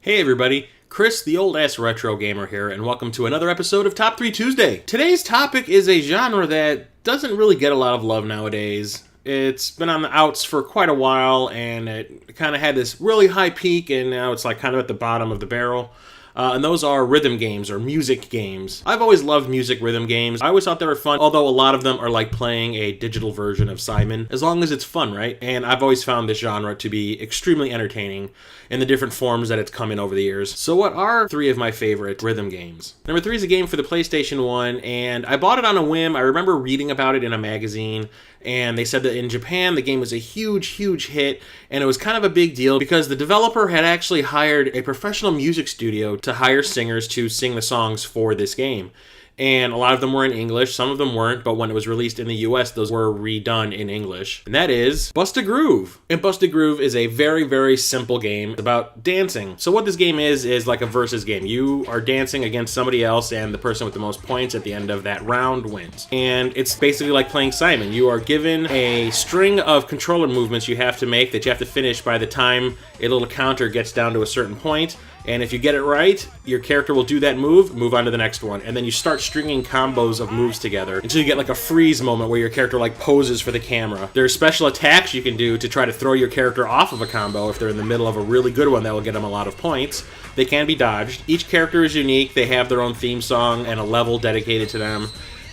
Hey everybody, Chris the old ass retro gamer here, and welcome to another episode of Top 3 Tuesday. Today's topic is a genre that doesn't really get a lot of love nowadays. It's been on the outs for quite a while, and it kind of had this really high peak, and now it's like kind of at the bottom of the barrel. And those are rhythm games, or music games. I've always loved music rhythm games. I always thought they were fun, although a lot of them are like playing a digital version of Simon, as long as it's fun, right? And I've always found this genre to be extremely entertaining in the different forms that it's come in over the years. So what are three of my favorite rhythm games? Number 3 is a game for the PlayStation 1, and I bought it on a whim. I remember reading about it in a magazine, and they said that in Japan the game was a huge hit, and it was kind of a big deal because the developer had actually hired a professional music studio to hire singers to sing the songs for this game. And a lot of them were in English, some of them weren't, but when it was released in the US, those were redone in English. And that is Bust a Groove. And Bust a Groove is a very simple game about dancing. So what this game is like a versus game. You are dancing against somebody else, and the person with the most points at the end of that round wins. And it's basically like playing Simon. You are given a string of controller movements you have to make that you have to finish by the time a little counter gets down to a certain point. And if you get it right, your character will do that move on to the next one. And then you start stringing combos of moves together until you get like a freeze moment where your character like poses for the camera. There are special attacks you can do to try to throw your character off of a combo if they're in the middle of a really good one that will get them a lot of points. They can be dodged. Each character is unique. They have their own theme song and a level dedicated to them.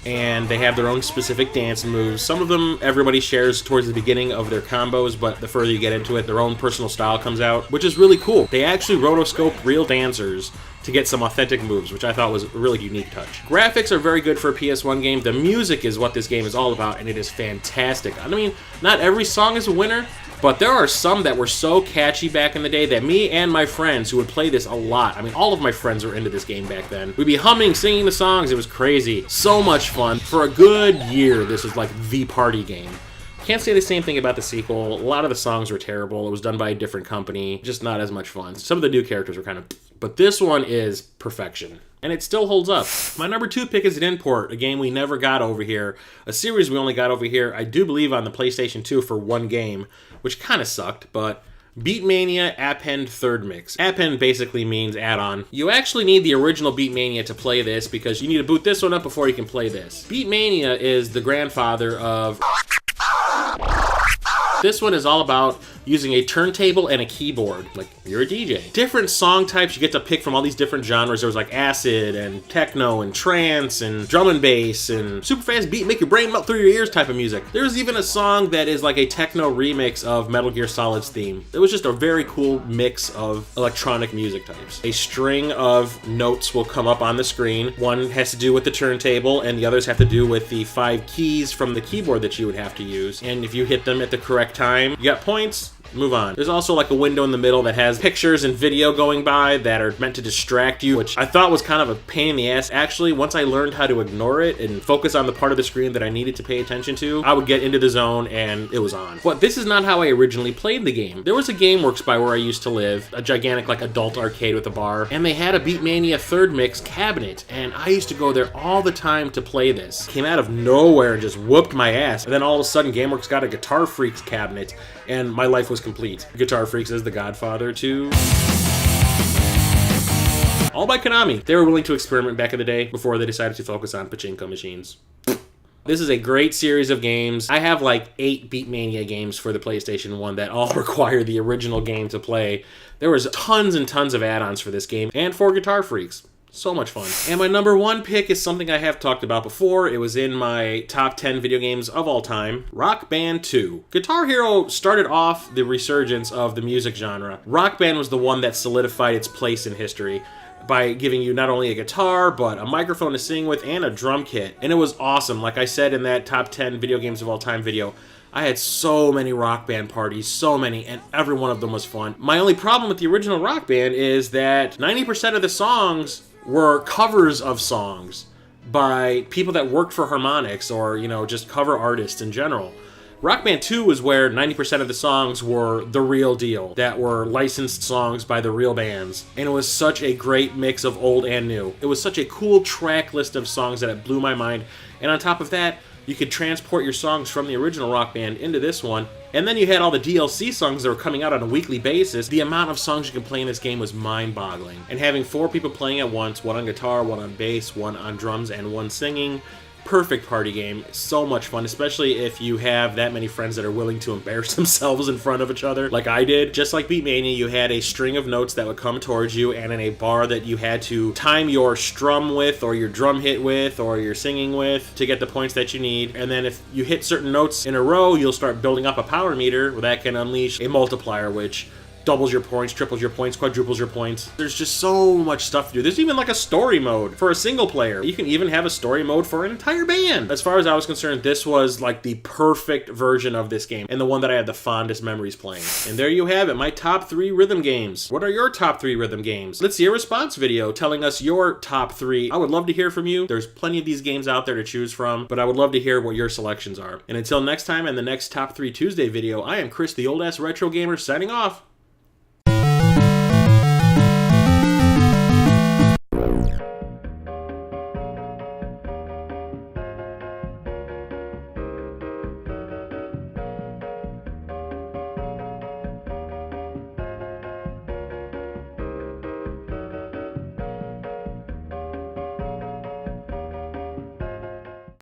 And they have their own specific dance moves. Some of them everybody shares towards the beginning of their combos, but the further you get into it, their own personal style comes out, which is really cool. They actually rotoscoped real dancers to get some authentic moves, which I thought was a really unique touch. Graphics are very good for a PS1 game. The music is what this game is all about, and it is fantastic. I mean, not every song is a winner, but there are some that were so catchy back in the day that me and my friends who would play this a lot, I mean, all of my friends were into this game back then. We'd be humming, singing the songs. It was crazy. So much fun. For a good year, this was like the party game. Can't say the same thing about the sequel. A lot of the songs were terrible. It was done by a different company. Just not as much fun. Some of the new characters were kind of... But this one is perfection. And it still holds up. My number 2 pick is an import, a game we never got over here. A series we only got over here, I do believe, on the PlayStation 2 for one game, which kind of sucked, but... Beatmania Append Third Mix. Append basically means add-on. You actually need the original Beatmania to play this because you need to boot this one up before you can play this. Beatmania is the grandfather of... This one is all about using a turntable and a keyboard, like you're a DJ. Different song types you get to pick from all these different genres. There was like acid and techno and trance and drum and bass and super fast beat, make your brain melt through your ears type of music. There's even a song that is like a techno remix of Metal Gear Solid's theme. It was just a very cool mix of electronic music types. A string of notes will come up on the screen. One has to do with the turntable and the others have to do with the 5 keys from the keyboard that you would have to use. And if you hit them at the correct time, you got points. Move on. There's also like a window in the middle that has pictures and video going by that are meant to distract you, which I thought was kind of a pain in the ass. Actually, once I learned how to ignore it and focus on the part of the screen that I needed to pay attention to, I would get into the zone and it was on. But this is not how I originally played the game. There was a GameWorks by where I used to live, a gigantic like adult arcade with a bar, and they had a Beatmania Third Mix cabinet, and I used to go there all the time to play this. Came out of nowhere and just whooped my ass. And then all of a sudden GameWorks got a Guitar Freaks cabinet, and my life was complete. Guitar Freaks is the godfather to... all by Konami. They were willing to experiment back in the day before they decided to focus on pachinko machines. This is a great series of games. I have like 8 Beatmania games for the PlayStation 1 that all require the original game to play. There was tons and tons of add-ons for this game and for Guitar Freaks. So much fun. And my number 1 pick is something I have talked about before. It was in my top 10 video games of all time. Rock Band 2. Guitar Hero started off the resurgence of the music genre. Rock Band was the one that solidified its place in history by giving you not only a guitar, but a microphone to sing with and a drum kit. And it was awesome. Like I said in that top 10 video games of all time video, I had so many Rock Band parties, so many, and every one of them was fun. My only problem with the original Rock Band is that 90% of the songs were covers of songs by people that worked for Harmonix or, you know, just cover artists in general. Rock Band 2 was where 90% of the songs were the real deal, that were licensed songs by the real bands. And it was such a great mix of old and new. It was such a cool track list of songs that it blew my mind. And on top of that, you could transport your songs from the original Rock Band into this one And then you had all the DLC songs that were coming out on a weekly basis. The amount of songs you can play in this game was mind-boggling. And having 4 people playing at once, 1 on guitar, 1 on bass, 1 on drums, and 1 singing, perfect party game. So much fun, especially if you have that many friends that are willing to embarrass themselves in front of each other like I did. Just like Beatmania, you had a string of notes that would come towards you and in a bar that you had to time your strum with, or your drum hit with, or your singing with to get the points that you need. And then if you hit certain notes in a row, you'll start building up a power meter that can unleash a multiplier, which doubles your points, triples your points, quadruples your points. There's just so much stuff to do. There's even like a story mode for a single player. You can even have a story mode for an entire band. As far as I was concerned, this was like the perfect version of this game, and the one that I had the fondest memories playing. And there you have it, my top 3 rhythm games. What are your top 3 rhythm games? Let's see a response video telling us your top 3. I would love to hear from you. There's plenty of these games out there to choose from, but I would love to hear what your selections are. And until next time, and the next Top 3 Tuesday video, I am Chris, the old ass retro gamer, signing off.